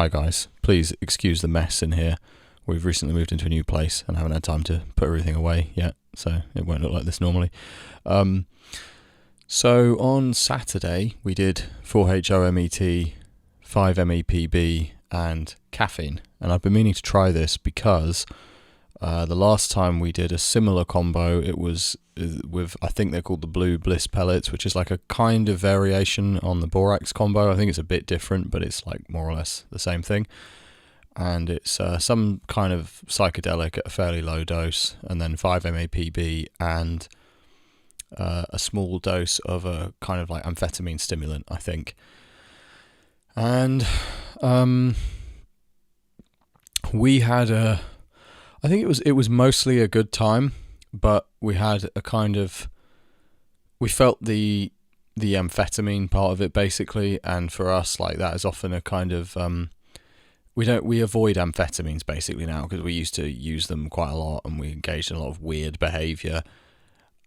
Hi guys, please excuse the mess in here. We've recently moved into a new place and haven't had time to put everything away yet, so it won't look like this normally. So on Saturday we did 4-HOMET, 5-MAPB and Caffeine, and I've been meaning to try this because the last time we did a similar combo, it was with, I think they're called the blue Bliss Pellets, which is like a kind of variation on the Borax combo. I think it's a bit different, but it's like more or less the same thing. And it's some kind of psychedelic at a fairly low dose, and then 5-MAPB and a small dose of a kind of like amphetamine stimulant, I think. And we had I think it was mostly a good time, but we had a kind of, we felt the amphetamine part of it basically, and for us, like, that is often a kind of we avoid amphetamines basically now because we used to use them quite a lot and we engaged in a lot of weird behaviour.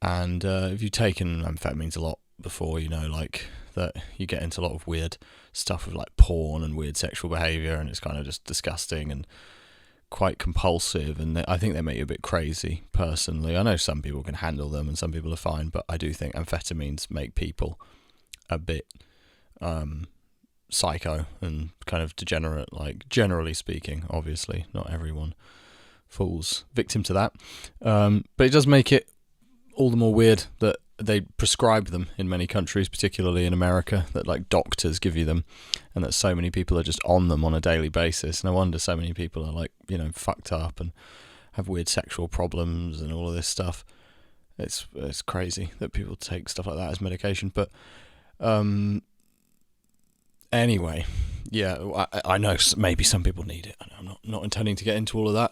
And if you've taken amphetamines a lot before, you know, like, that you get into a lot of weird stuff with like porn and weird sexual behaviour, and it's kind of just disgusting and quite compulsive, and I think they make you a bit crazy personally. I know some people can handle them and some people are fine, but I do think amphetamines make people a bit psycho and kind of degenerate, like, generally speaking. Obviously not everyone falls victim to that, but it does make it all the more weird that they prescribe them in many countries, particularly in America, that like doctors give you them, and that so many people are just on them on a daily basis. No wonder so many people are, like, you know, fucked up and have weird sexual problems and all of this stuff. It's crazy that people take stuff like that as medication. But anyway, yeah, I know maybe some people need it. I'm not intending to get into all of that.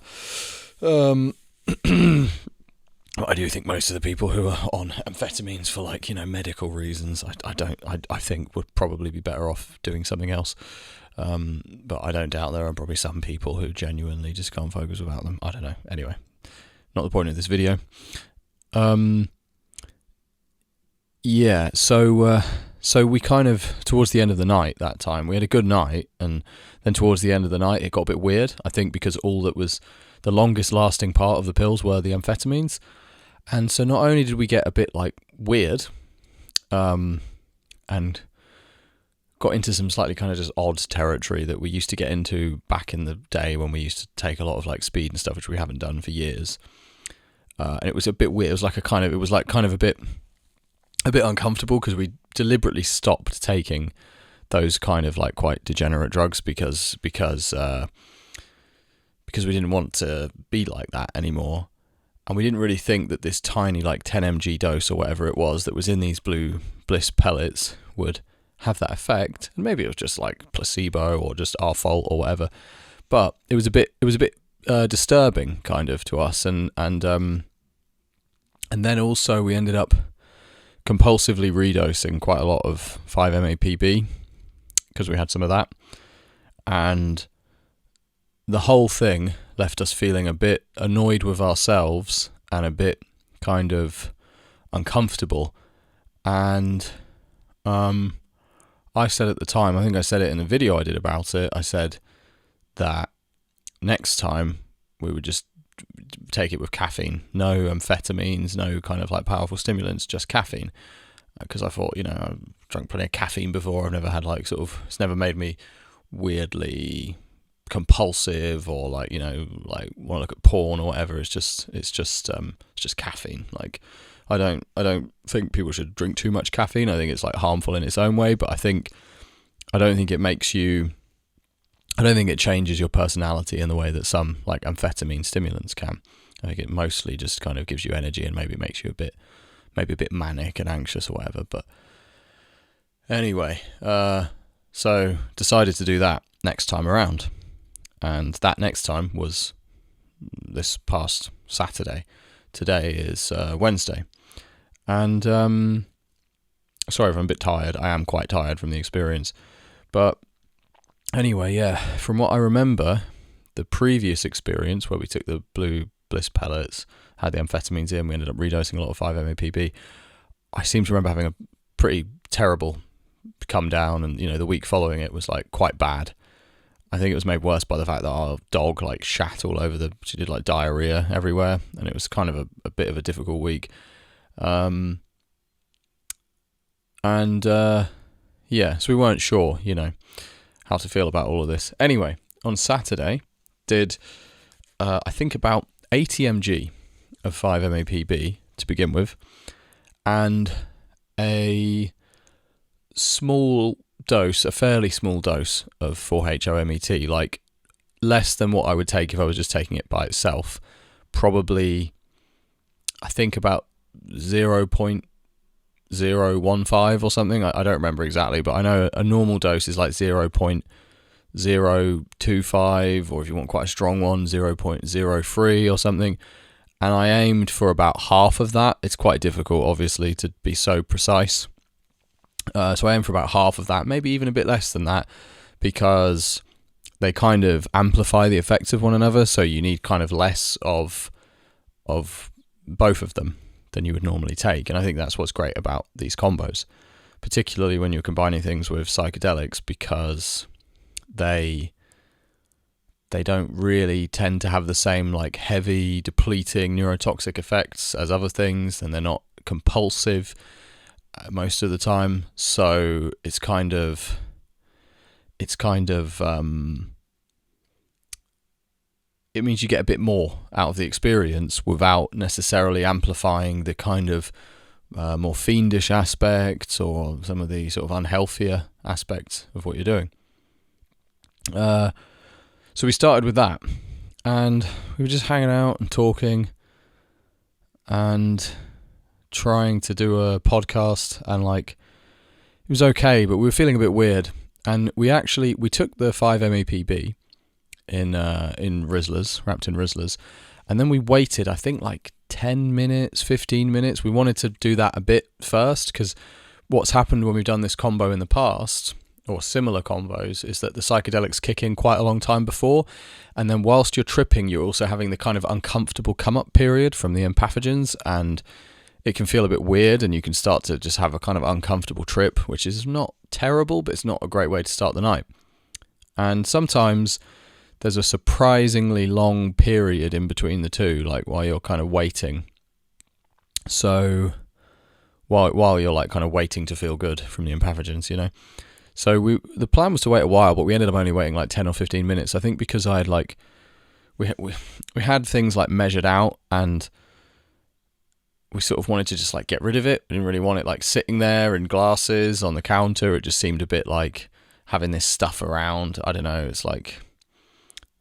But I do think most of the people who are on amphetamines for, like, you know, medical reasons, I think would probably be better off doing something else. But I don't doubt there are probably some people who genuinely just can't focus without them. I don't know. Anyway, not the point of this video. Yeah, so we kind of, towards the end of the night that time, we had a good night, and then towards the end of the night it got a bit weird, I think because all that was the longest lasting part of the pills were the amphetamines. And so not only did we get a bit, like, weird, and got into some slightly kind of just odd territory that we used to get into back in the day when we used to take a lot of, like, speed and stuff, which we haven't done for years. And it was a bit weird. It was like a bit uncomfortable because we deliberately stopped taking those kind of, like, quite degenerate drugs because we didn't want to be like that anymore. And we didn't really think that this tiny, like, 10 mg dose or whatever it was that was in these blue Bliss pellets would have that effect. And maybe it was just like placebo or just our fault or whatever. But it was a bit disturbing kind of to us. And then also we ended up compulsively redosing quite a lot of 5-MAPB because we had some of that. And the whole thing left us feeling a bit annoyed with ourselves and a bit kind of uncomfortable. And I said at the time, I think I said it in the video I did about it, I said that next time we would just take it with caffeine. No amphetamines, no kind of like powerful stimulants, just caffeine. Because I thought, you know, I've drunk plenty of caffeine before. I've never had, like, sort of, it's never made me weirdly compulsive or, like, you know, like want to look at porn or whatever. It's just caffeine. Like, I don't think people should drink too much caffeine. I think it's, like, harmful in its own way, but I don't think it changes your personality in the way that some, like, amphetamine stimulants can. I think it mostly just kind of gives you energy and maybe makes you a bit manic and anxious or whatever. But anyway, so decided to do that next time around. And that next time was this past Saturday. Today is Wednesday. And sorry if I'm a bit tired. I am quite tired from the experience. But anyway, yeah, from what I remember, the previous experience where we took the blue Bliss pellets, had the amphetamines in, we ended up redosing a lot of 5-MAPB. I seem to remember having a pretty terrible come down, and, you know, the week following it was, like, quite bad. I think it was made worse by the fact that our dog like shat all over she did like diarrhea everywhere, and it was kind of a bit of a difficult week. Yeah, so we weren't sure, how to feel about all of this. Anyway, on Saturday, did I think about 80 mg of 5-MAPB to begin with, and a fairly small dose of 4-HOMET, like less than what I would take if I was just taking it by itself. Probably, I think about 0.015 or something. I don't remember exactly, but I know a normal dose is like 0.025, or if you want quite a strong one, 0.03 or something. And I aimed for about half of that. It's quite difficult, obviously, to be so precise. So I aimed for about half of that, maybe even a bit less than that, because they kind of amplify the effects of one another. So you need kind of less of both of them than you would normally take. And I think that's what's great about these combos, particularly when you're combining things with psychedelics, because they don't really tend to have the same like heavy depleting neurotoxic effects as other things, and they're not compulsive most of the time. So it means you get a bit more out of the experience without necessarily amplifying the kind of more fiendish aspects or some of the sort of unhealthier aspects of what you're doing. So we started with that, and we were just hanging out and talking and trying to do a podcast, and like it was okay, but we were feeling a bit weird. And we took the 5-MAPB in Rizzlers, wrapped in Rizzlers, and then we waited, I think like 10 minutes, 15 minutes. We wanted to do that a bit first, because what's happened when we've done this combo in the past, or similar combos, is that the psychedelics kick in quite a long time before, and then whilst you're tripping, you're also having the kind of uncomfortable come-up period from the empathogens, and it can feel a bit weird, and you can start to just have a kind of uncomfortable trip, which is not terrible, but it's not a great way to start the night. And sometimes there's a surprisingly long period in between the two, like while you're kind of waiting. So while you're like kind of waiting to feel good from the empathogens, So the plan was to wait a while, but we ended up only waiting like 10 or 15 minutes. I think because I had like we had things like measured out, and we sort of wanted to just like get rid of it. We didn't really want it like sitting there in glasses on the counter. It just seemed a bit like having this stuff around. I don't know. It's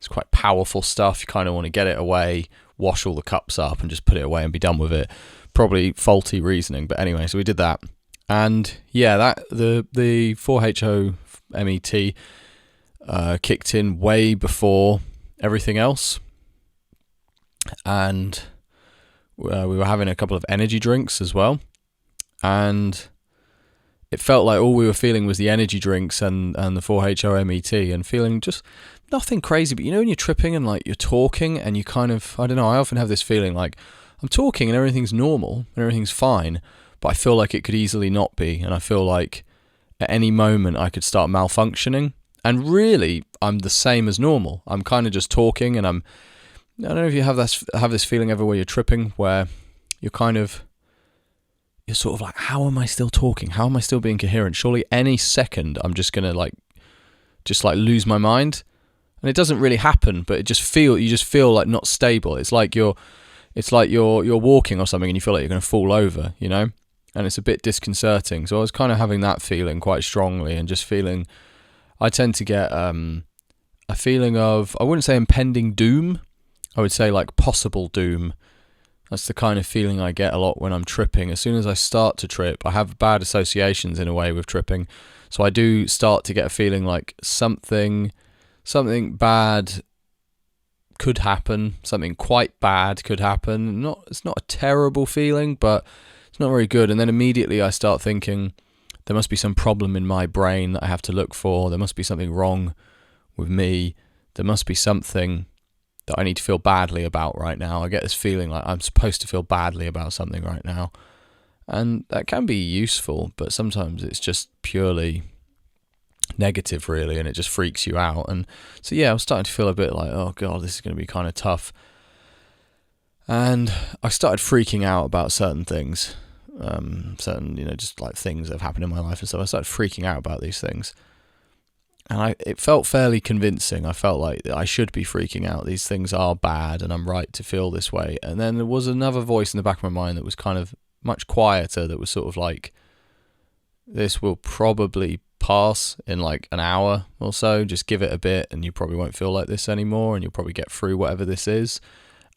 quite powerful stuff. You kind of want to get it away, wash all the cups up, and just put it away and be done with it. Probably faulty reasoning, but anyway, so we did that. And yeah, that the 4-HOMET kicked in way before everything else, and we were having a couple of energy drinks as well, and it felt like all we were feeling was the energy drinks and the 4-HOMET, and feeling just nothing crazy. But when you're tripping and like you're talking and you kind of, I don't know, I often have this feeling like I'm talking and everything's normal and everything's fine, but I feel like it could easily not be, and I feel like at any moment I could start malfunctioning. And really, I'm the same as normal. I'm kind of just talking, and I don't know if you have this feeling ever where you're tripping, where you're sort of like, how am I still talking? How am I still being coherent? Surely any second I'm just gonna just lose my mind. And it doesn't really happen, but you just feel like not stable. It's like you're walking or something and you feel like you're gonna fall over, And it's a bit disconcerting. So I was kind of having that feeling quite strongly, and just feeling, I tend to get a feeling of, I wouldn't say impending doom, I would say like possible doom. That's the kind of feeling I get a lot when I'm tripping. As soon as I start to trip, I have bad associations in a way with tripping. So I do start to get a feeling like something bad could happen, something quite bad could happen. It's not a terrible feeling, but it's not very good. And then immediately I start thinking there must be some problem in my brain that I have to look for. There must be something wrong with me. There must be something that I need to feel badly about right now. I get this feeling like I'm supposed to feel badly about something right now. And that can be useful, but sometimes it's just purely negative really, and it just freaks you out. And so yeah, I was starting to feel a bit like, oh god, this is going to be kind of tough. And I started freaking out about certain things, certain, just like things that have happened in my life and stuff. I started freaking out about these things, and it felt fairly convincing. I felt like I should be freaking out. These things are bad, and I'm right to feel this way. And then there was another voice in the back of my mind that was kind of much quieter, that was sort of like, this will probably pass in like an hour or so. Just give it a bit, and you probably won't feel like this anymore, and you'll probably get through whatever this is.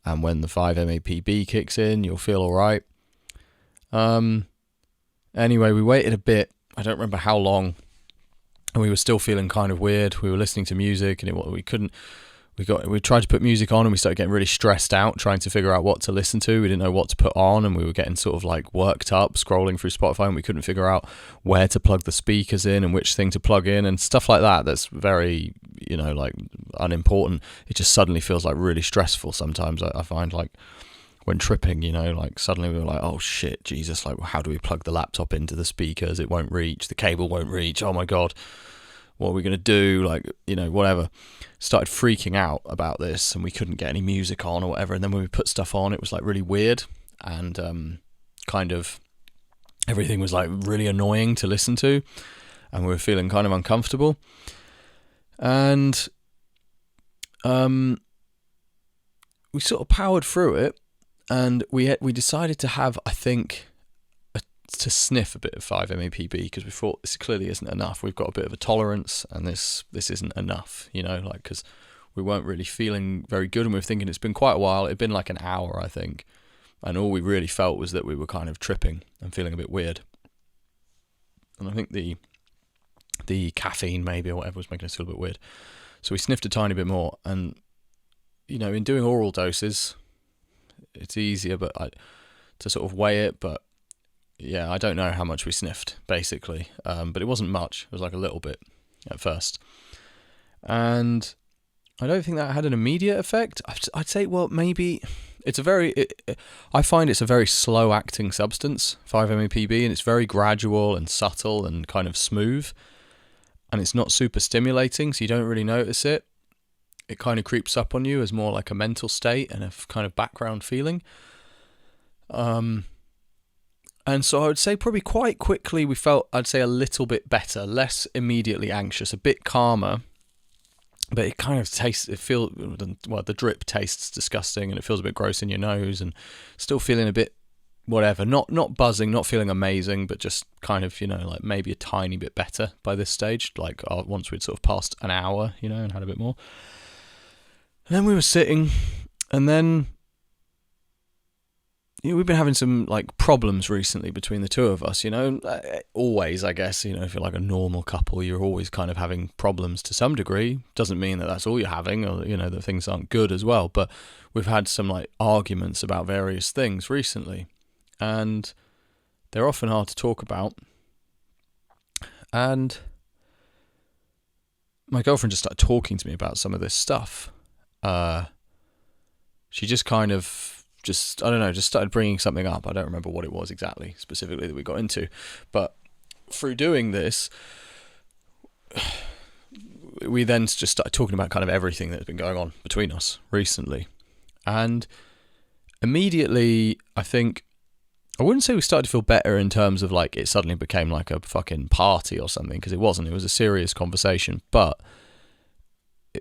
And when the 5 MAPB kicks in, you'll feel all right. Anyway, we waited a bit. I don't remember how long. And we were still feeling kind of weird. We were listening to music, and we tried to put music on, and we started getting really stressed out trying to figure out what to listen to. We didn't know what to put on, and we were getting sort of like worked up scrolling through Spotify, and we couldn't figure out where to plug the speakers in and which thing to plug in and stuff like that. That's very, like unimportant. It just suddenly feels like really stressful sometimes. I find like when tripping, like suddenly we were like, oh shit, Jesus, like how do we plug the laptop into the speakers? It won't reach, the cable won't reach. Oh my God, what are we going to do? Like, whatever. Started freaking out about this, and we couldn't get any music on or whatever. And then when we put stuff on, it was like really weird, and kind of everything was like really annoying to listen to, and we were feeling kind of uncomfortable. And we sort of powered through it, and we decided to have, I think, to sniff a bit of 5 MAPB, because we thought this clearly isn't enough. We've got a bit of a tolerance, and this isn't enough, because we weren't really feeling very good, and we were thinking it's been quite a while. It'd been like an hour, I think, and all we really felt was that we were kind of tripping and feeling a bit weird. And I think the caffeine maybe or whatever was making us feel a bit weird. So we sniffed a tiny bit more, and in doing oral doses, it's easier to sort of weigh it, but yeah, I don't know how much we sniffed, basically. But it wasn't much. It was like a little bit at first. And I don't think that had an immediate effect. I'd say, well, maybe it's I find it's a very slow-acting substance, 5-MePB, and it's very gradual and subtle and kind of smooth. And it's not super stimulating, so you don't really notice it. It kind of creeps up on you as more like a mental state and a kind of background feeling. And so I would say probably quite quickly we felt, I'd say, a little bit better, less immediately anxious, a bit calmer, but it kind of the drip tastes disgusting, and it feels a bit gross in your nose, and still feeling a bit whatever, not buzzing, not feeling amazing, but just kind of, like maybe a tiny bit better by this stage, like once we'd sort of passed an hour, and had a bit more. And then we were sitting, and then we've been having some like problems recently between the two of us, always, I guess, if you're like a normal couple, you're always kind of having problems to some degree. Doesn't mean that that's all you're having, or, that things aren't good as well. But we've had some like arguments about various things recently, and they're often hard to talk about. And my girlfriend just started talking to me about some of this stuff. She just kind of, just started bringing something up. I don't remember what it was exactly, specifically, that we got into. But through doing this, we then just started talking about kind of everything that's been going on between us recently. And immediately, I think, I wouldn't say we started to feel better in terms of like it suddenly became like a fucking party or something, because it wasn't. It was a serious conversation. But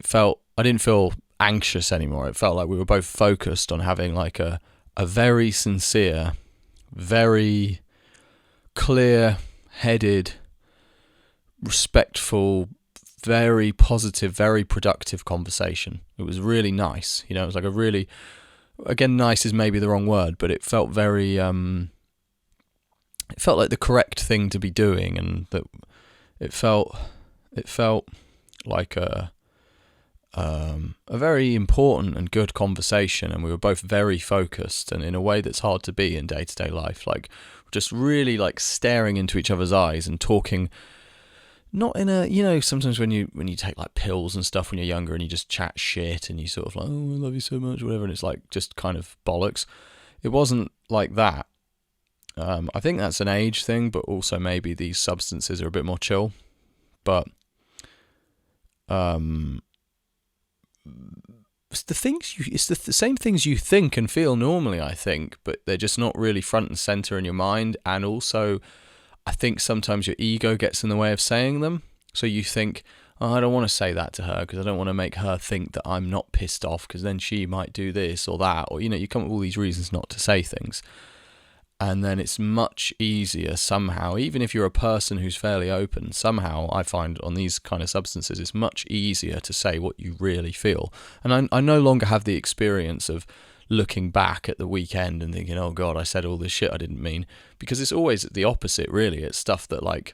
I didn't feel anxious anymore. It felt like we were both focused on having like a very sincere, very clear-headed, respectful, very positive, very productive conversation. It was really nice. It was like a really, again, nice is maybe the wrong word, but it felt very, it felt like the correct thing to be doing, and that it felt like a very important and good conversation, and we were both very focused, and in a way that's hard to be in day-to-day life, like just really like staring into each other's eyes and talking, not in a, sometimes when you take like pills and stuff when you're younger and you just chat shit and you sort of like, oh, I love you so much, whatever, and it's like just kind of bollocks. It wasn't like that. I think that's an age thing, but also maybe these substances are a bit more chill. But it's the same things you think and feel normally, I think, but they're just not really front and center in your mind. And also, I think sometimes your ego gets in the way of saying them. So you think, oh, I don't want to say that to her because I don't want to make her think that I'm not pissed off because then she might do this or that. Or, you come up with all these reasons not to say things. And then it's much easier somehow, even if you're a person who's fairly open, somehow I find on these kind of substances, it's much easier to say what you really feel. And I no longer have the experience of looking back at the weekend and thinking, oh God, I said all this shit I didn't mean. Because it's always the opposite, really. It's stuff that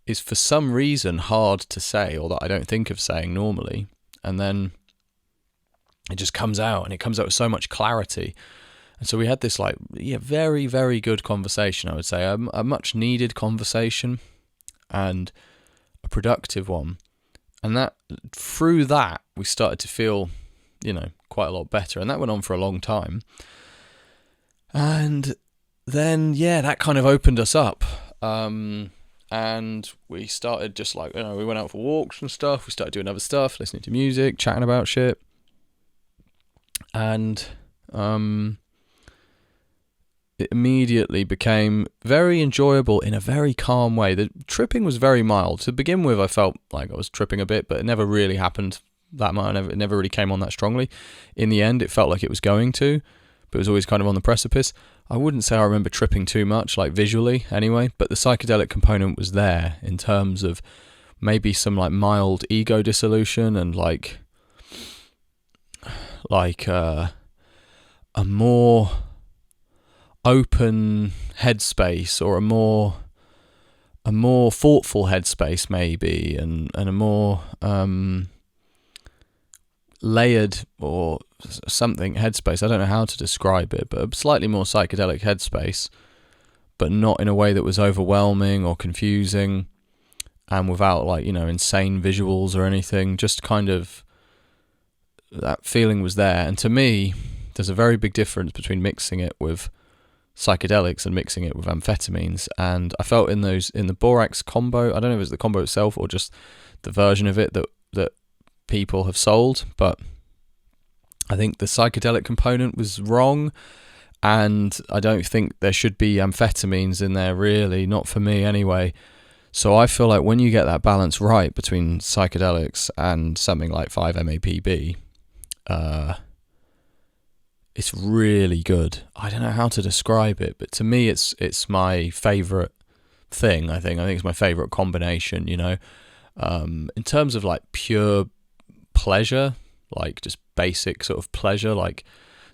is for some reason hard to say or that I don't think of saying normally. And then it just comes out, and it comes out with so much clarity. And so we had this very, very good conversation, I would say, a much needed conversation and a productive one. And that through that, we started to feel, quite a lot better. And that went on for a long time. And then, that kind of opened us up. And we started just we went out for walks and stuff. We started doing other stuff, listening to music, chatting about shit. And, it immediately became very enjoyable in a very calm way. The tripping was very mild. To begin with, I felt like I was tripping a bit, but it never really happened that much. It never really came on that strongly. In the end, it felt like it was going to, but it was always kind of on the precipice. I wouldn't say I remember tripping too much, visually anyway, but the psychedelic component was there in terms of maybe some mild ego dissolution and a more open headspace, or a more thoughtful headspace maybe, and a more layered or something headspace. I don't know how to describe it, but a slightly more psychedelic headspace, but not in a way that was overwhelming or confusing, and without insane visuals or anything. Just kind of that feeling was there. And to me, there's a very big difference between mixing it with psychedelics and mixing it with amphetamines, and I felt in the Borax combo, I don't know if it's the combo itself or just the version of it that people have sold, but I think the psychedelic component was wrong, and I don't think there should be amphetamines in there, really, not for me anyway. So I feel like when you get that balance right between psychedelics and something like 5-MAPB, it's really good. I don't know how to describe it, but to me, it's my favorite thing. I think it's my favorite combination. In terms of pure pleasure, just basic sort of pleasure.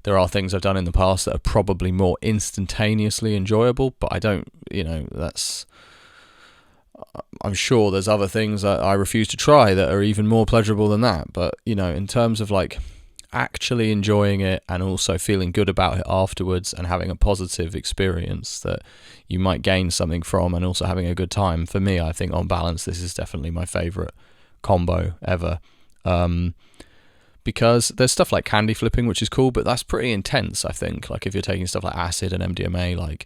There are things I've done in the past that are probably more instantaneously enjoyable, but I don't. I'm sure there's other things that I refuse to try that are even more pleasurable than that. But in terms of actually enjoying it and also feeling good about it afterwards and having a positive experience that you might gain something from, and also having a good time, for me, I think on balance this is definitely my favorite combo ever, because there's stuff like candy flipping, which is cool, but that's pretty intense. I think if you're taking stuff like acid and MDMA,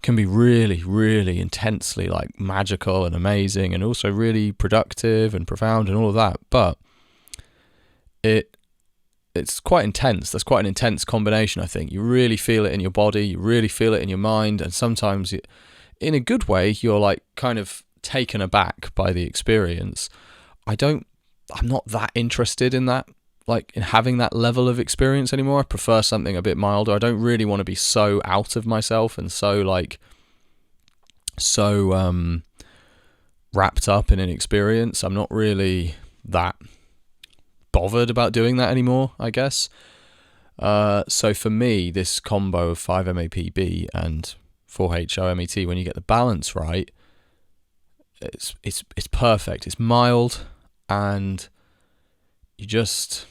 can be really, really intensely magical and amazing, and also really productive and profound and all of that, but it's quite intense. That's quite an intense combination, I think. You really feel it in your body, you really feel it in your mind, and sometimes in a good way, you're kind of taken aback by the experience. I'm not that interested in that, in having that level of experience anymore. I prefer something a bit milder. I don't really want to be so out of myself and so wrapped up in an experience. I'm not really that bothered about doing that anymore, I guess. So for me, this combo of 5-MAPB and 4-HOMET, when you get the balance right, it's perfect. It's mild, and you just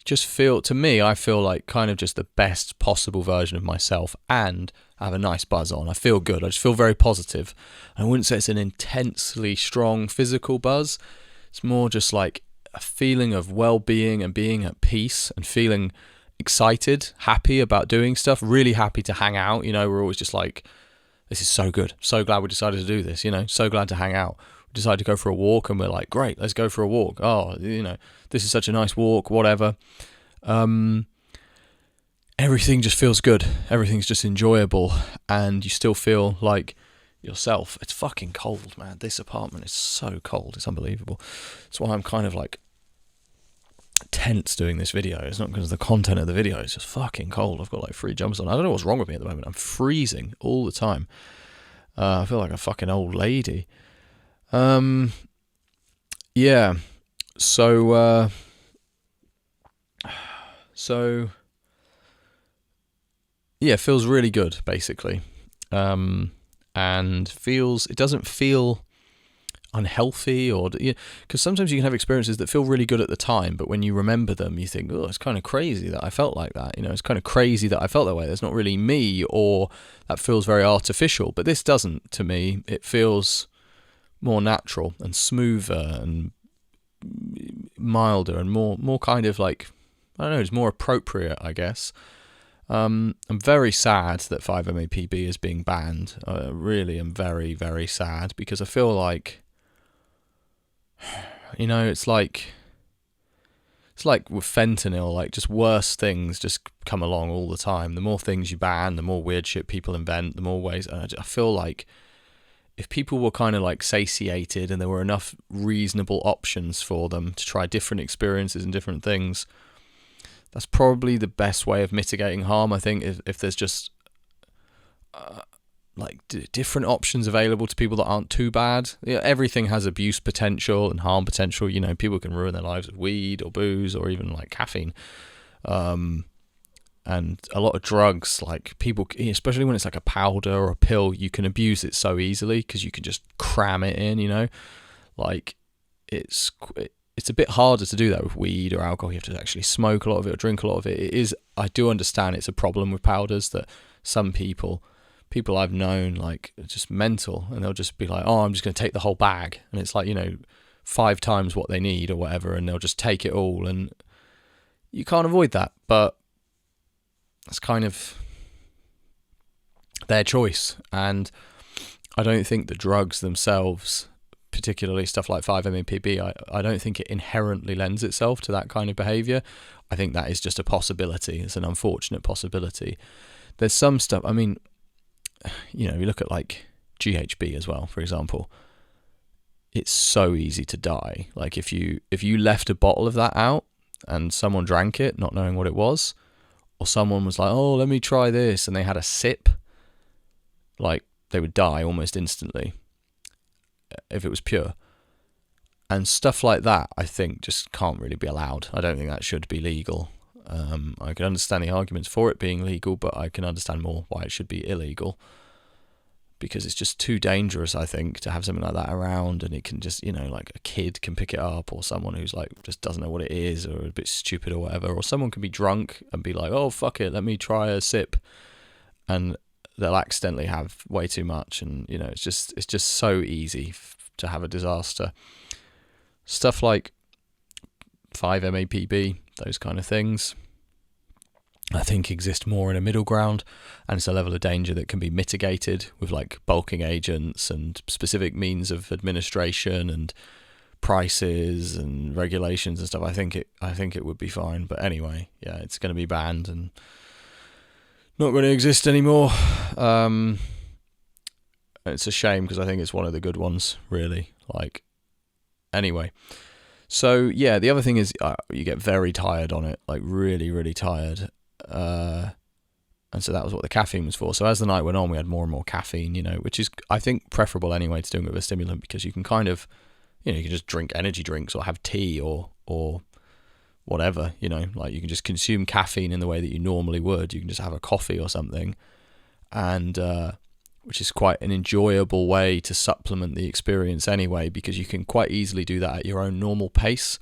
feel, to me, I feel like kind of just the best possible version of myself, and I have a nice buzz on. I feel good. I just feel very positive. I wouldn't say it's an intensely strong physical buzz. It's more just a feeling of well-being and being at peace and feeling excited, happy about doing stuff, really happy to hang out. We're always just this is so good. So glad we decided to do this, so glad to hang out. decide to go for a walk, and we're like, great, let's go for a walk. Oh, this is such a nice walk, whatever. Everything just feels good. Everything's just enjoyable, and you still feel like yourself. It's fucking cold, man. This apartment is so cold. It's unbelievable. That's why I'm kind of like tense doing this video. It's not because the content of the video is just fucking cold. I've got like 3 jumpers on. I don't know what's wrong with me at the moment. I'm freezing all the time. I feel like a fucking old lady. Yeah. So yeah, it feels really good, basically. And it doesn't feel unhealthy, or because sometimes you can have experiences that feel really good at the time, but when you remember them, you think, oh, it's kind of crazy that I felt like that. It's kind of crazy that I felt that way. That's not really me, or that feels very artificial. But this doesn't, to me. It feels more natural and smoother and milder and more kind of like, I don't know, it's more appropriate, I guess. I'm very sad that 5-MAPB is being banned. I really am very, very sad, because I feel like, it's like with fentanyl, like just worse things just come along all the time. The more things you ban, the more weird shit people invent, the more ways. And I feel like if people were kind of like satiated and there were enough reasonable options for them to try different experiences and different things, that's probably the best way of mitigating harm. I think if there's just different options available to people that aren't too bad. Everything has abuse potential and harm potential. People can ruin their lives with weed or booze or even like caffeine. And a lot of drugs, like people, especially when it's like a powder or a pill, you can abuse it so easily because you can just cram it in, like it's a bit harder to do that with weed or alcohol. You have to actually smoke a lot of it or drink a lot of it. It is, I do understand it's a problem with powders, that some people I've known, like, are just mental, and they'll just be like, oh, I'm just going to take the whole bag, and it's like, 5 times what they need or whatever, and they'll just take it all, and you can't avoid that, but it's kind of their choice. And I don't think the drugs themselves, particularly stuff like 5-MAPB, I don't think it inherently lends itself to that kind of behaviour. I think that is just a possibility. It's an unfortunate possibility. There's some stuff, you look at like GHB as well, for example. It's so easy to die. Like if you left a bottle of that out and someone drank it not knowing what it was, or someone was like, oh, let me try this, and they had a sip, like they would die almost instantly if it was pure. And stuff like that, I think, just can't really be allowed. I don't think that should be legal. I can understand the arguments for it being legal, but I can understand more why it should be illegal, because it's just too dangerous, I think, to have something like that around, and it can just, like a kid can pick it up, or someone who's like just doesn't know what it is, or a bit stupid or whatever, or someone can be drunk and be like, oh, fuck it, let me try a sip, and they'll accidentally have way too much, and it's just so easy to have a disaster. Stuff like 5-MAPB, those kind of things, I think exist more in a middle ground, and it's a level of danger that can be mitigated with like bulking agents and specific means of administration and prices and regulations and stuff. I think it would be fine, but anyway, yeah, it's going to be banned and not going to exist anymore. It's a shame, because I think it's one of the good ones, really. Like, anyway. So, yeah, the other thing is you get very tired on it, like really, really tired. And so that was what the caffeine was for. So as the night went on, we had more and more caffeine, which is, I think, preferable anyway to doing it with a stimulant, because you can kind of, you can just drink energy drinks or have tea or whatever, like you can just consume caffeine in the way that you normally would. You can just have a coffee or something, and which is quite an enjoyable way to supplement the experience anyway, because you can quite easily do that at your own normal pace,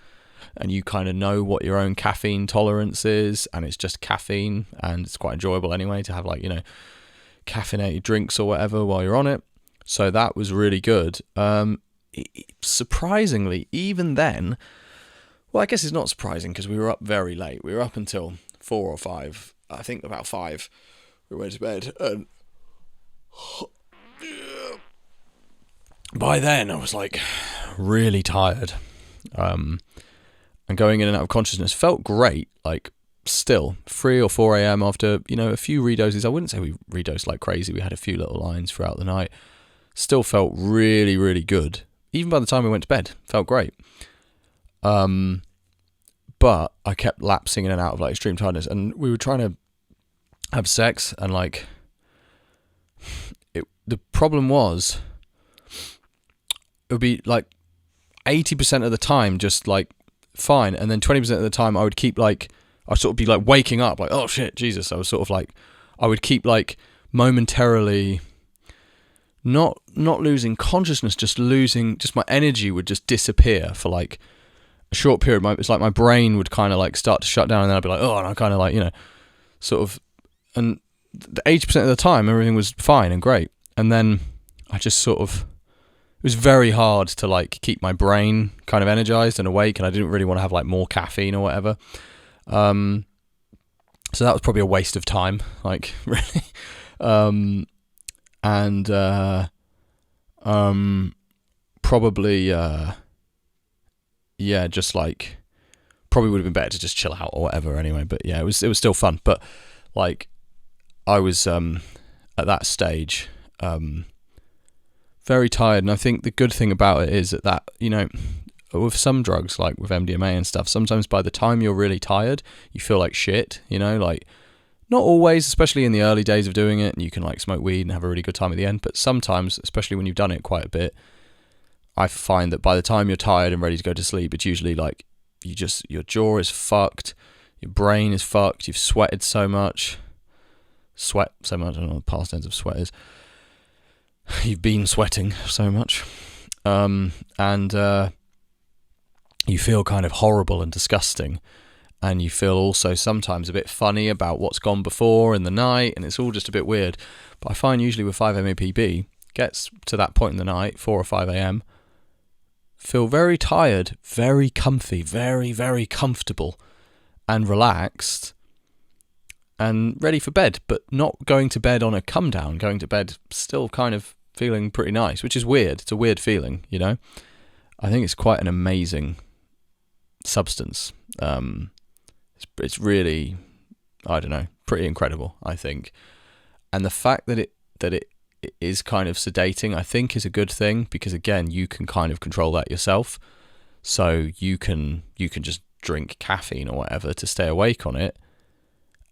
and you kind of know what your own caffeine tolerance is, and it's just caffeine, and it's quite enjoyable anyway to have, like, caffeinated drinks or whatever while you're on it. So that was really good. Surprisingly, even then, well, I guess it's not surprising because we were up very late. We were up until 4 or 5. I think about 5 we went to bed, and by then I was like really tired. And going in and out of consciousness felt great, like still 3 or 4 a.m. after, a few redoses. I wouldn't say we redosed like crazy. We had a few little lines throughout the night. Still felt really, really good. Even by the time we went to bed, felt great. But I kept lapsing in and out of like extreme tiredness, and we were trying to have sex, and like the problem was it would be like 80% of the time just like fine, and then 20% of the time I would keep like, I'd sort of be like waking up like, oh shit, Jesus. I was sort of like, I would keep like momentarily not losing consciousness, just my energy would just disappear for like a short period. It's like my brain would kind of like start to shut down, and then I'd be like, oh, and I kind of like, sort of, and the 80% of the time everything was fine and great, and then I just sort of, it was very hard to like keep my brain kind of energized and awake, and I didn't really want to have like more caffeine or whatever. So that was probably a waste of time, like really. Probably just like probably would have been better to just chill out or whatever anyway. But yeah, it was still fun. But like I was at that stage very tired, and I think the good thing about it is that with some drugs like with MDMA and stuff, sometimes by the time you're really tired, you feel like shit. Like not always, especially in the early days of doing it, and you can like smoke weed and have a really good time at the end. But sometimes, especially when you've done it quite a bit, I find that by the time you're tired and ready to go to sleep, it's usually like your jaw is fucked, your brain is fucked, you've sweated so much. I don't know what the past tense of sweat is. You've been sweating so much. And you feel kind of horrible and disgusting. And you feel also sometimes a bit funny about what's gone before in the night, and it's all just a bit weird. But I find usually with 5-MAPB, gets to that point in the night, 4 or 5 a.m., feel very tired, very comfy, very, very comfortable and relaxed and ready for bed, but not going to bed on a come down, going to bed still kind of feeling pretty nice, which is weird. It's a weird feeling, I think it's quite an amazing substance. It's really, I don't know, pretty incredible, I think. And the fact that it is kind of sedating, I think, is a good thing, because again, you can kind of control that yourself. So you can just drink caffeine or whatever to stay awake on it,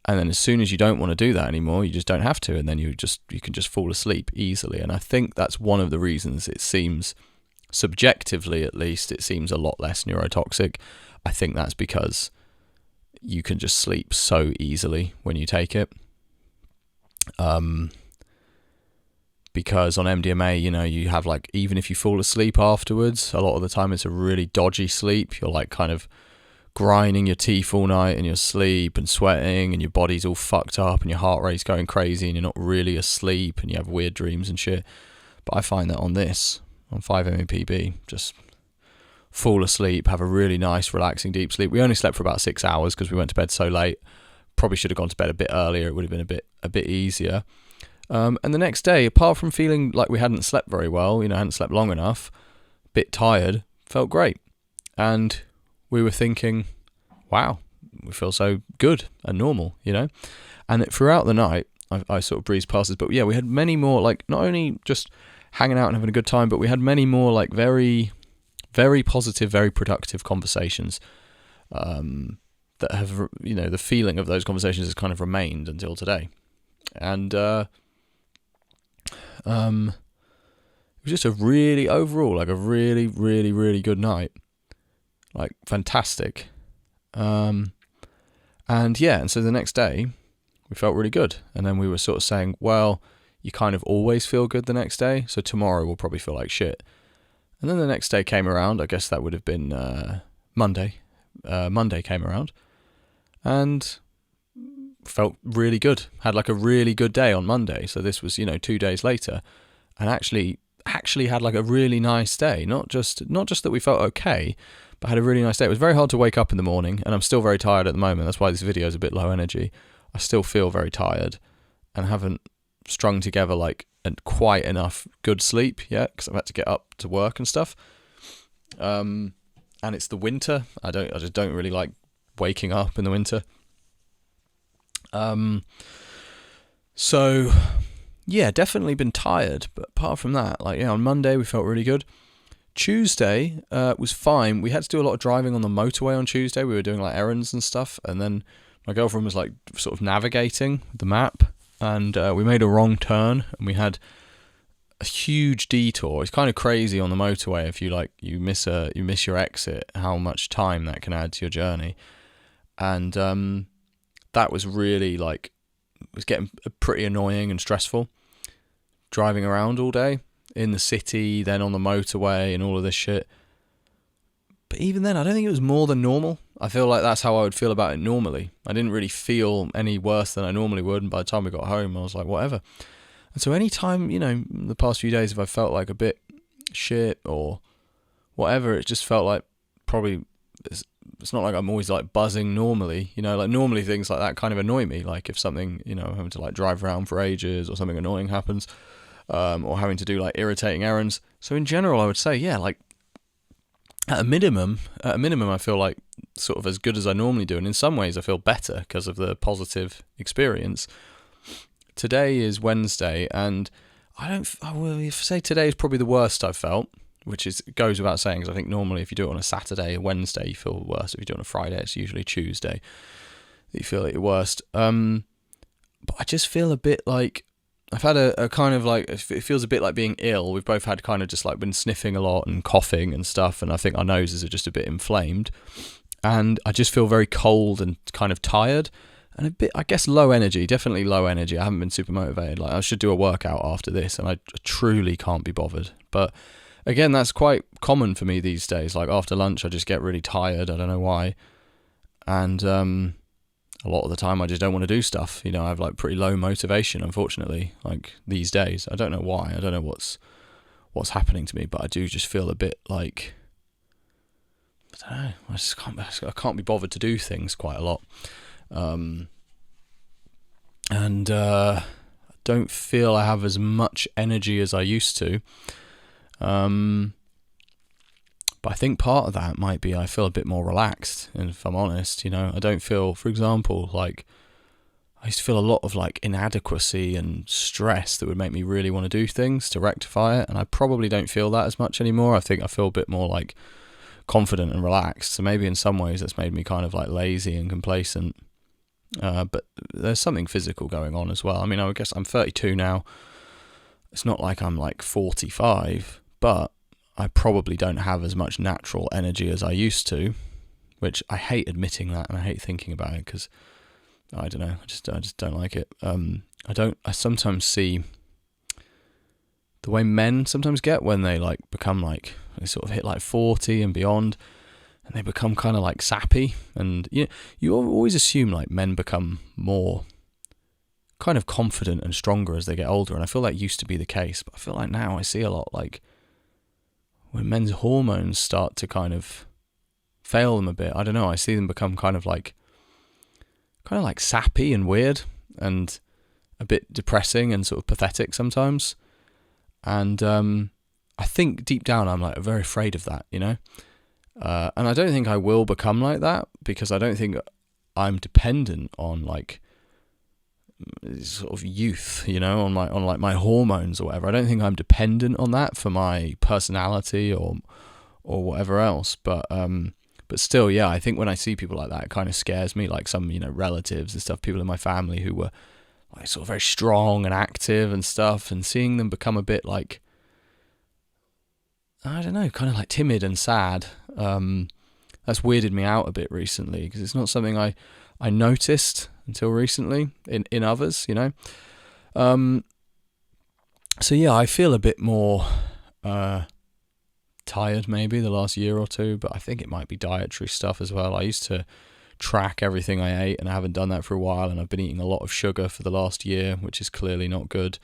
and then as soon as you don't want to do that anymore, you just don't have to, and then you can just fall asleep easily. And I think that's one of the reasons it seems, subjectively at least, it seems a lot less neurotoxic. I think that's because you can just sleep so easily when you take it. Because on MDMA, you have like, even if you fall asleep afterwards, a lot of the time it's a really dodgy sleep. You're like kind of grinding your teeth all night in your sleep and sweating, and your body's all fucked up and your heart rate's going crazy, and you're not really asleep, and you have weird dreams and shit. But I find that on 5-MAPB, just fall asleep, have a really nice, relaxing, deep sleep. We only slept for about 6 hours because we went to bed so late. Probably should have gone to bed a bit earlier. It would have been a bit easier. And the next day, apart from feeling like we hadn't slept very well, hadn't slept long enough, a bit tired, felt great. And we were thinking, wow, we feel so good and normal, And throughout the night, I sort of breezed past this, but yeah, we had many more, like, not only just hanging out and having a good time, but we had many more, like, very, very positive, very productive conversations that have, the feeling of those conversations has kind of remained until today. And it was just a really, overall, like a really, really, really good night. Like, fantastic. And so the next day, we felt really good. And then we were sort of saying, well, you kind of always feel good the next day, so tomorrow we'll probably feel like shit. And then the next day came around. I guess that would have been Monday. Monday came around and felt really good. Had like a really good day on Monday. So this was, 2 days later, and actually had like a really nice day. Not just that we felt okay, but had a really nice day. It was very hard to wake up in the morning, and I'm still very tired at the moment. That's why this video is a bit low energy. I still feel very tired and haven't strung together like quite enough good sleep yet, because I've had to get up to work and stuff. And it's the winter. I just don't really like waking up in the winter. So yeah, definitely been tired, but apart from that, like, yeah, on Monday we felt really good. Tuesday was fine. We had to do a lot of driving on the motorway on Tuesday. We were doing like errands and stuff, and then my girlfriend was like sort of navigating the map, and we made a wrong turn, and we had a huge detour. It's kind of crazy on the motorway if you miss your exit, how much time that can add to your journey. And that was really like, it was getting pretty annoying and stressful, driving around all day in the city, then on the motorway and all of this shit. But even then, I don't think it was more than normal. I feel like that's how I would feel about it normally. I didn't really feel any worse than I normally would, and by the time we got home, I was like, whatever. And so any time, the past few days, if I felt like a bit shit or whatever, it just felt like probably, it's not like I'm always like buzzing normally, like normally things like that kind of annoy me. Like if something, having to like drive around for ages or something annoying happens, or having to do like irritating errands. So in general, I would say, yeah, like at a minimum, I feel like sort of as good as I normally do. And in some ways I feel better because of the positive experience. Today is Wednesday, and I will say today is probably the worst I've felt, which goes without saying, because I think normally if you do it on a Saturday or Wednesday, you feel worse. If you do it on a Friday, it's usually Tuesday that you feel at your worst. But I just feel a bit like I've had a kind of like, it feels a bit like being ill. We've both had kind of just like been sniffing a lot and coughing and stuff, and I think our noses are just a bit inflamed. And I just feel very cold and kind of tired. And a bit, I guess, low energy, definitely low energy. I haven't been super motivated. Like I should do a workout after this, and I truly can't be bothered. But again, that's quite common for me these days. Like after lunch, I just get really tired. I don't know why. And a lot of the time, I just don't want to do stuff. I have like pretty low motivation, unfortunately. Like these days, I don't know why. I don't know what's happening to me, but I do just feel a bit like, I don't know. I can't be bothered to do things quite a lot. And I don't feel I have as much energy as I used to. But I think part of that might be I feel a bit more relaxed, and if I'm honest, I don't feel, for example, like I used to feel a lot of like inadequacy and stress that would make me really want to do things to rectify it, and I probably don't feel that as much anymore. I think I feel a bit more like confident and relaxed, so maybe in some ways that's made me kind of like lazy and complacent. But there's something physical going on as well. I mean, I guess I'm 32 now. It's not like I'm like 45, but I probably don't have as much natural energy as I used to, which I hate admitting that, and I hate thinking about it because I don't know. I just don't like it. I sometimes see the way men sometimes get when they like become like, they sort of hit like 40 and beyond, and they become kind of like sappy, and you always assume like men become more kind of confident and stronger as they get older, and I feel that used to be the case, but I feel like now I see a lot like when men's hormones start to kind of fail them a bit. I don't know, I see them become kind of like sappy and weird and a bit depressing and sort of pathetic sometimes, and I think deep down I'm like very afraid of that, and I don't think I will become like that, because I don't think I'm dependent on like sort of youth, on like my hormones or whatever. I don't think I'm dependent on that for my personality or whatever else. But still, yeah, I think when I see people like that, it kind of scares me. Like some relatives and stuff, people in my family who were like sort of very strong and active and stuff, and seeing them become a bit like, I don't know, kind of like timid and sad. That's weirded me out a bit recently, because it's not something I noticed until recently in others, So yeah, I feel a bit more tired maybe the last year or two, but I think it might be dietary stuff as well. I used to track everything I ate, and I haven't done that for a while, and I've been eating a lot of sugar for the last year, which is clearly not good.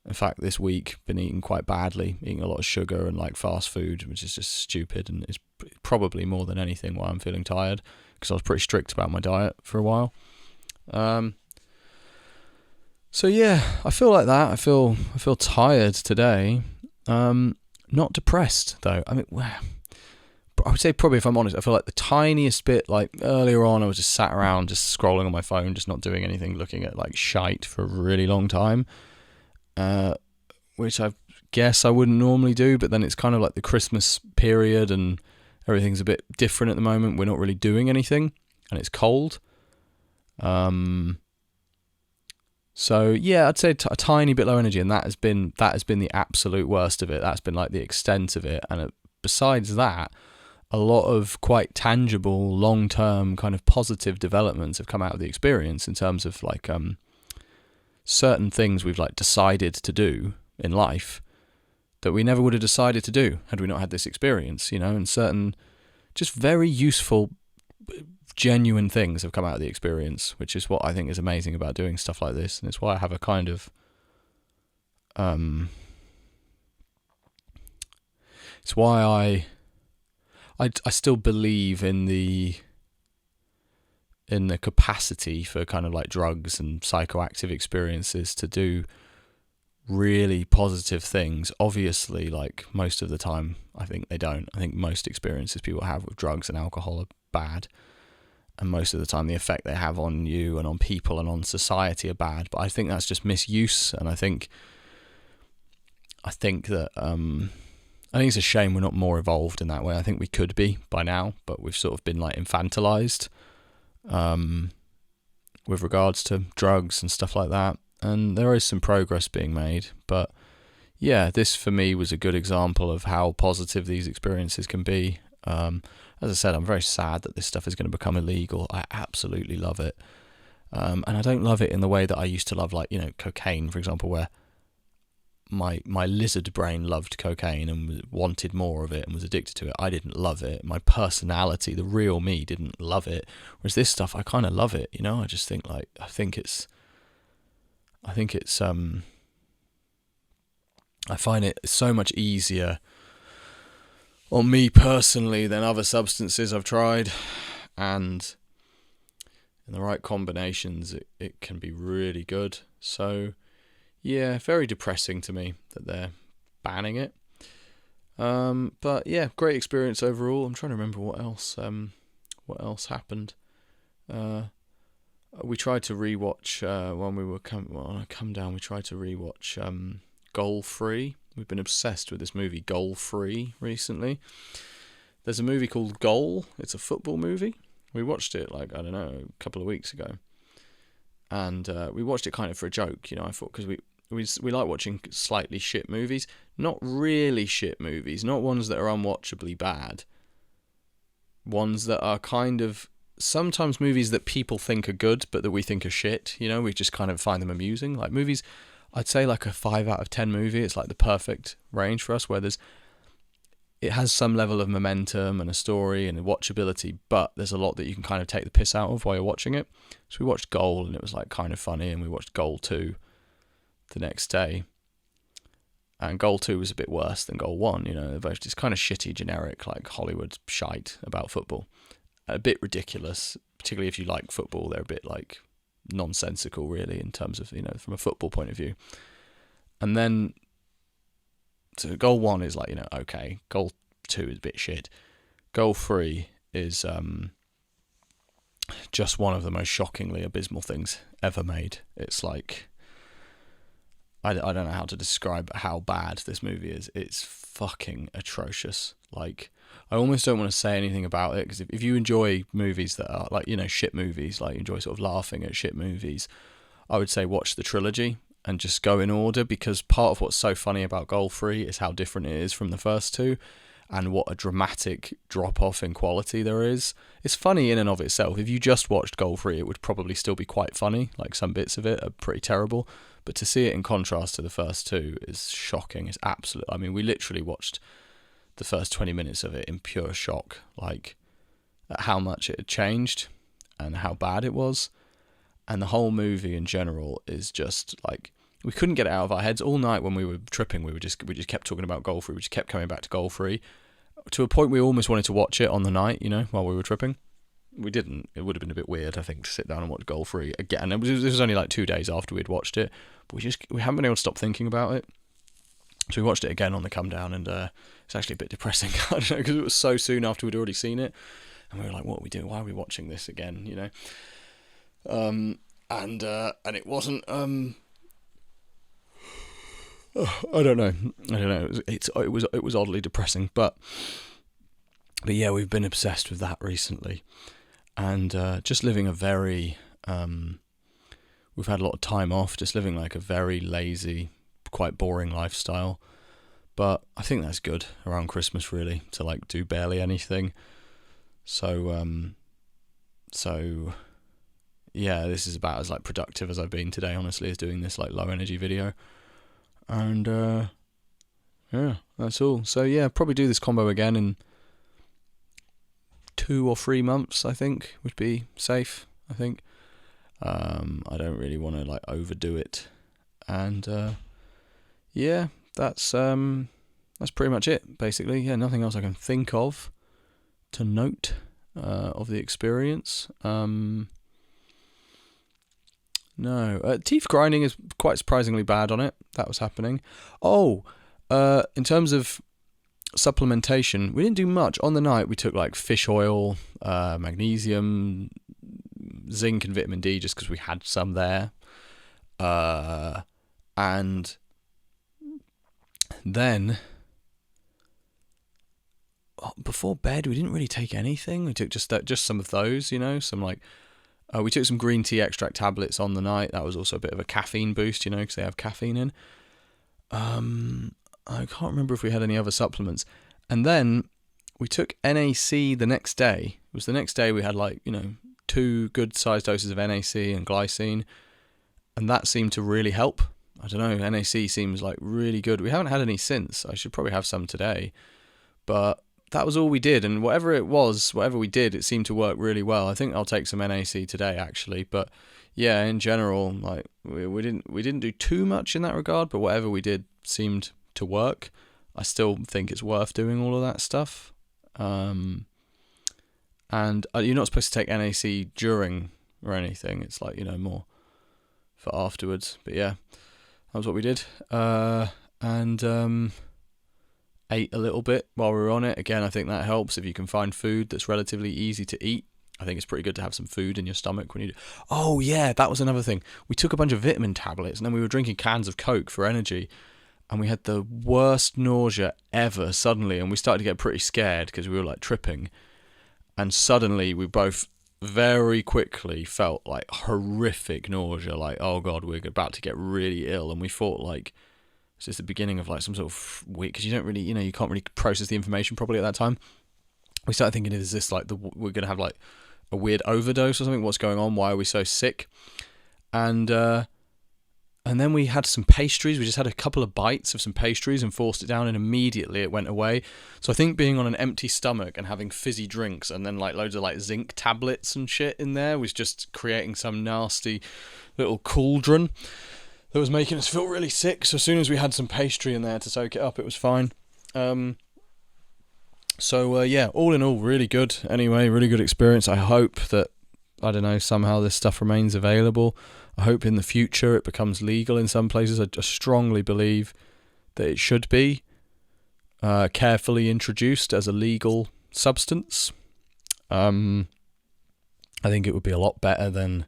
In fact, this week, been eating quite badly, eating a lot of sugar and like fast food, which is just stupid, and it's probably more than anything why I'm feeling tired, because I was pretty strict about my diet for a while. So yeah, I feel like that. I feel tired today. Not depressed though. I mean, I would say probably, if I'm honest, I feel like the tiniest bit, like earlier on, I was just sat around, just scrolling on my phone, just not doing anything, looking at like shite for a really long time, which I guess I wouldn't normally do, but then it's kind of like the Christmas period and everything's a bit different at the moment. We're not really doing anything and it's cold. So yeah, I'd say a tiny bit low energy, and that has been the absolute worst of it. That's been like the extent of it. And besides that, a lot of quite tangible, long-term kind of positive developments have come out of the experience in terms of like certain things we've like decided to do in life that we never would have decided to do had we not had this experience, you know, and certain just very useful, genuine things have come out of the experience, which is what I think is amazing about doing stuff like this. And it's why I have a kind of it's why I still believe in the capacity for kind of like drugs and psychoactive experiences to do really positive things. Obviously, like most of the time, I think they don't. I think most experiences people have with drugs and alcohol are bad. And most of the time the effect they have on you and on people and on society are bad. But I think that's just misuse. And I think that I think it's a shame we're not more evolved in that way. I think we could be by now, but we've sort of been like infantilized with regards to drugs and stuff like that. And there is some progress being made. But yeah, this for me was a good example of how positive these experiences can be. As I said, I'm very sad that this stuff is going to become illegal. I absolutely love it. And I don't love it in the way that I used to love, like, you know, cocaine, for example, where my lizard brain loved cocaine and wanted more of it and was addicted to it. I didn't love it. My personality, the real me, didn't love it. Whereas this stuff, I kind of love it, you know? I just think, like, I find it so much easier on me personally than other substances I've tried, and in the right combinations it can be really good. So yeah, very depressing to me that they're banning it, but yeah, great experience overall. I'm trying to remember what else happened. We tried to rewatch when we were on a come down. We tried to rewatch Goal Free. We've been obsessed with this movie Goal Free recently. There's a movie called Goal. It's a football movie. We watched it like, I don't know, a couple of weeks ago. And we watched it kind of for a joke, you know. I thought, because we like watching slightly shit movies. Not really shit movies. Not ones that are unwatchably bad. Ones that are kind of sometimes movies that people think are good but that we think are shit. You know, we just kind of find them amusing. Like movies, I'd say like a 5 out of 10 movie. It's like the perfect range for us, where it has some level of momentum and a story and a watchability, but there's a lot that you can kind of take the piss out of while you're watching it. So we watched Goal and it was like kind of funny, and we watched Goal 2 the next day. And Goal 2 was a bit worse than Goal 1, you know. They're both just kind of shitty, generic, like Hollywood shite about football. A bit ridiculous, particularly if you like football. They're a bit like nonsensical, really, in terms of, you know, from a football point of view. And then so Goal 1 is like, you know, okay. Goal 2 is a bit shit. Goal 3 is just one of the most shockingly abysmal things ever made. It's like, I don't know how to describe how bad this movie is. It's fucking atrocious. Like, I almost don't want to say anything about it, because if you enjoy movies that are like, you know, shit movies, like you enjoy sort of laughing at shit movies, I would say watch the trilogy and just go in order, because part of what's so funny about Goal 3 is how different it is from the first two, and what a dramatic drop-off in quality there is. It's funny in and of itself. If you just watched Goal 3, it would probably still be quite funny. Like, some bits of it are pretty terrible. But to see it in contrast to the first two is shocking. It's absolute. I mean, we literally watched the first 20 minutes of it in pure shock, like, at how much it had changed and how bad it was. And the whole movie in general is just like, we couldn't get it out of our heads all night when we were tripping. We just kept talking about Goal 3. We just kept coming back to Goal 3 to a point we almost wanted to watch it on the night, you know, while we were tripping. we didn't. It would have been a bit weird, I think, to sit down and watch Goal Free again. This was only like 2 days after we'd watched it, but we haven't been able to stop thinking about it. So we watched it again on the come down, and it's actually a bit depressing. I don't know, because it was so soon after we'd already seen it, and we were like, "What are we doing? Why are we watching this again?" You know, and it wasn't. I don't know. It was oddly depressing, but yeah, we've been obsessed with that recently, and just living a very. We've had a lot of time off, just living like a very lazy, quite boring lifestyle, but I think that's good around Christmas, really, to like do barely anything. So yeah, this is about as like productive as I've been today, honestly, as doing this like low energy video. And yeah, that's all. So yeah, probably do this combo again in 2 or 3 months, I think, would be safe, I think. I don't really want to like overdo it. And yeah, that's pretty much it, basically. Yeah, nothing else I can think of to note of the experience. No, teeth grinding is quite surprisingly bad on it. That was happening. In terms of supplementation, we didn't do much. On the night, we took like fish oil, magnesium, zinc and vitamin D, just because we had some there. And then before bed, we didn't really take anything. We took just some of those, you know, some like. We took some green tea extract tablets on the night. That was also a bit of a caffeine boost, you know, because they have caffeine in. I can't remember if we had any other supplements. And then we took NAC the next day. It was the next day we had like, you know, 2 good sized doses of NAC and glycine. And that seemed to really help. I don't know, NAC seems like really good. We haven't had any since. I should probably have some today. But that was all we did, and whatever we did, it seemed to work really well. I think I'll take some NAC today, actually. But yeah, in general, like we didn't do too much in that regard, but whatever we did seemed to work. I still think it's worth doing all of that stuff. And you're not supposed to take NAC during or anything. It's like, you know, more for afterwards. But yeah, that was what we did. And ate a little bit while we were on it. Again, I think that helps if you can find food that's relatively easy to eat. I think it's pretty good to have some food in your stomach when you do. Oh yeah, that was another thing. We took a bunch of vitamin tablets, and then we were drinking cans of Coke for energy, and we had the worst nausea ever suddenly, and we started to get pretty scared because we were like tripping, and suddenly we both very quickly felt like horrific nausea, like, oh god, we're about to get really ill. And we thought like it's just the beginning of like some sort of week, because you don't really, you know, you can't really process the information properly at that time. We started thinking, is this like we're gonna have like a weird overdose or something? What's going on? Why are we so sick? And then we had some pastries. We just had a couple of bites of some pastries and forced it down, and immediately it went away. So I think being on an empty stomach and having fizzy drinks and then like loads of like zinc tablets and shit in there was just creating some nasty little cauldron that was making us feel really sick. So as soon as we had some pastry in there to soak it up, it was fine. So yeah, all in all, really good. Anyway, really good experience. I hope that, I don't know, somehow this stuff remains available. I hope in the future it becomes legal in some places. I strongly believe that it should be carefully introduced as a legal substance. I think it would be a lot better than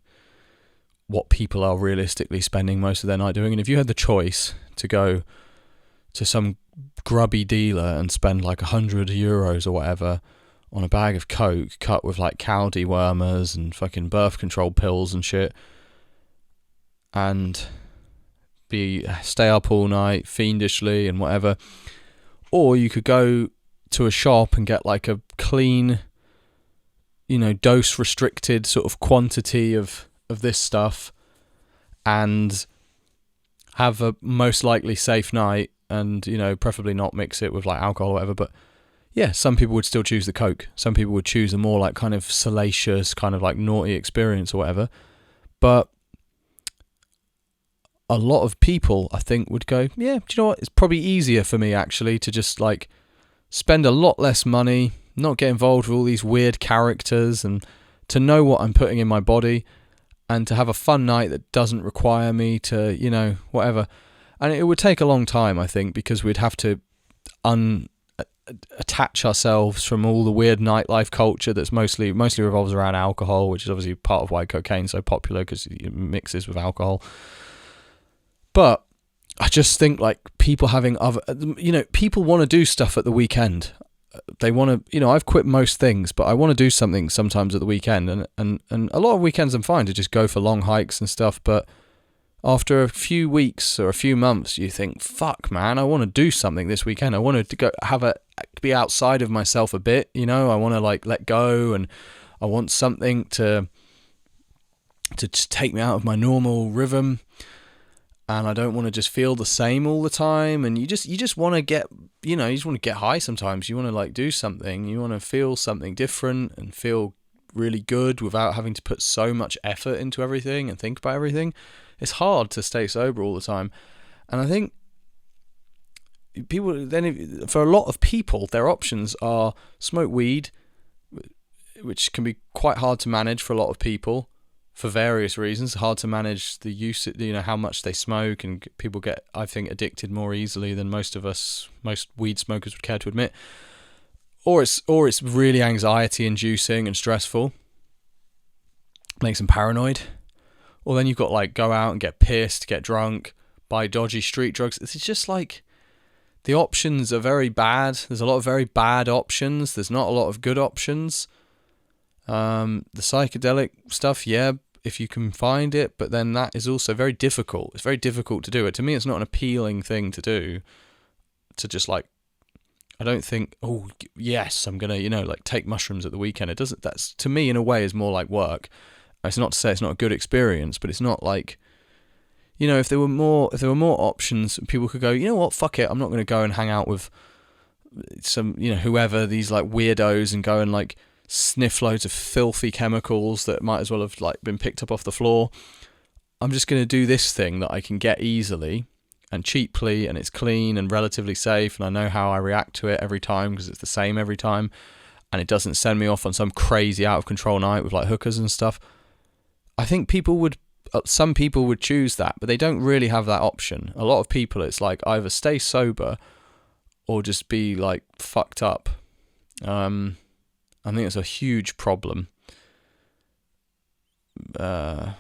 what people are realistically spending most of their night doing. And if you had the choice to go to some grubby dealer and spend like €100 or whatever on a bag of Coke cut with like cow dewormers and fucking birth control pills and shit, and stay up all night fiendishly and whatever, or you could go to a shop and get like a clean, you know, dose restricted sort of quantity of this stuff and have a most likely safe night, and, you know, preferably not mix it with like alcohol or whatever. But yeah, some people would still choose the Coke. Some people would choose a more like kind of salacious, kind of like naughty experience or whatever. But a lot of people, I think, would go, yeah, do you know what? It's probably easier for me actually to just like spend a lot less money, not get involved with all these weird characters and to know what I'm putting in my body, and to have a fun night that doesn't require me to, whatever. And it would take a long time, I think, because we'd have to attach ourselves from all the weird nightlife culture that's mostly revolves around alcohol, which is obviously part of why cocaine's so popular, because it mixes with alcohol. But I just think, like, people having other, people want to do stuff at the weekend. They want to, I've quit most things, but I want to do something sometimes at the weekend. And a lot of weekends I'm fine to just go for long hikes and stuff. But after a few weeks or a few months, you think, fuck, man, I want to do something this weekend. I want to go be outside of myself a bit, I want to, like, let go, and I want something to just take me out of my normal rhythm. And I don't want to just feel the same all the time. And you just want to get, you just want to get high sometimes. You want to, like, do something. You want to feel something different and feel really good without having to put so much effort into everything and think about everything. It's hard to stay sober all the time. And I think for a lot of people, their options are smoke weed, which can be quite hard to manage for a lot of people. For various reasons, hard to manage the use, how much they smoke, and people get, I think, addicted more easily than most weed smokers would care to admit. Or it's really anxiety inducing and stressful, makes them paranoid. Or then you've got, like, go out and get pissed, get drunk, buy dodgy street drugs. It's just like the options are very bad. There's a lot of very bad options. There's not a lot of good options. The psychedelic stuff, yeah, if you can find it, but then that is also very difficult. It's very difficult to do it. To me, it's not an appealing thing to do, to just, like, I don't think, oh yes, I'm gonna, like, take mushrooms at the weekend. It doesn't, that's, to me, in a way, is more like work. It's not to say it's not a good experience, but it's not like, if there were more options, people could go, you know what, fuck it, I'm not going to go and hang out with some, whoever, these, like, weirdos, and go and, like, sniff loads of filthy chemicals that might as well have, like, been picked up off the floor. I'm just going to do this thing that I can get easily and cheaply, and it's clean and relatively safe, and I know how I react to it every time because it's the same every time, and it doesn't send me off on some crazy out of control night with, like, hookers and stuff. I think some people would choose that, but they don't really have that option. A lot of people, it's like either stay sober or just be, like, fucked up. I think it's a huge problem. So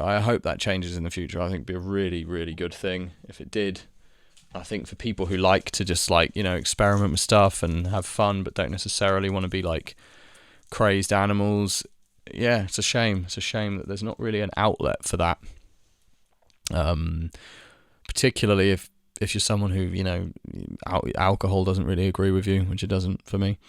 I hope that changes in the future. I think it'd be a really, really good thing if it did. I think for people who like to just, like, experiment with stuff and have fun, but don't necessarily want to be, like, crazed animals, yeah, it's a shame. It's a shame that there's not really an outlet for that. Particularly if you're someone who, alcohol doesn't really agree with you, which it doesn't for me.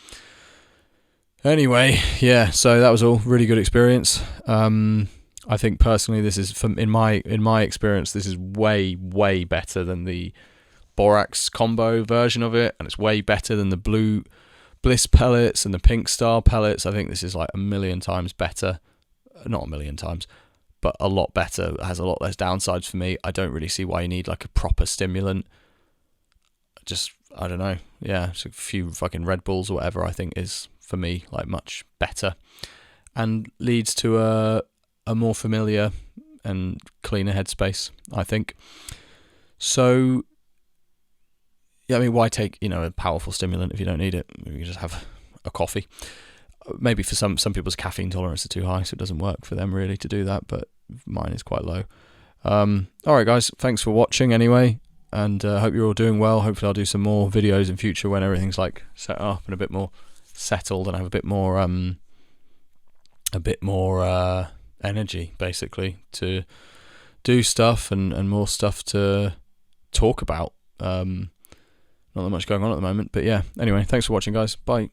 Anyway, yeah, so that was all really good experience. I think personally, this is, in my experience, this is way, way better than the Borax combo version of it, and it's way better than the blue Bliss pellets and the pink star pellets. I think this is, like, a million times better. Not a million times, but a lot better. It has a lot less downsides for me. I don't really see why you need, like, a proper stimulant. Just, I don't know. Yeah, just a few fucking Red Bulls or whatever, I think is, for me, like, much better, and leads to a more familiar and cleaner headspace, I think. So, yeah, I mean, why take, a powerful stimulant if you don't need it? You can just have a coffee. Maybe for some people's caffeine tolerance is too high, so it doesn't work for them really to do that, but mine is quite low. Alright guys, thanks for watching anyway, and hope you're all doing well. Hopefully I'll do some more videos in future when everything's, like, set up and a bit more settled, and have a bit more energy, basically, to do stuff and more stuff to talk about. Not that much going on at the moment, but yeah. Anyway, thanks for watching, guys. Bye.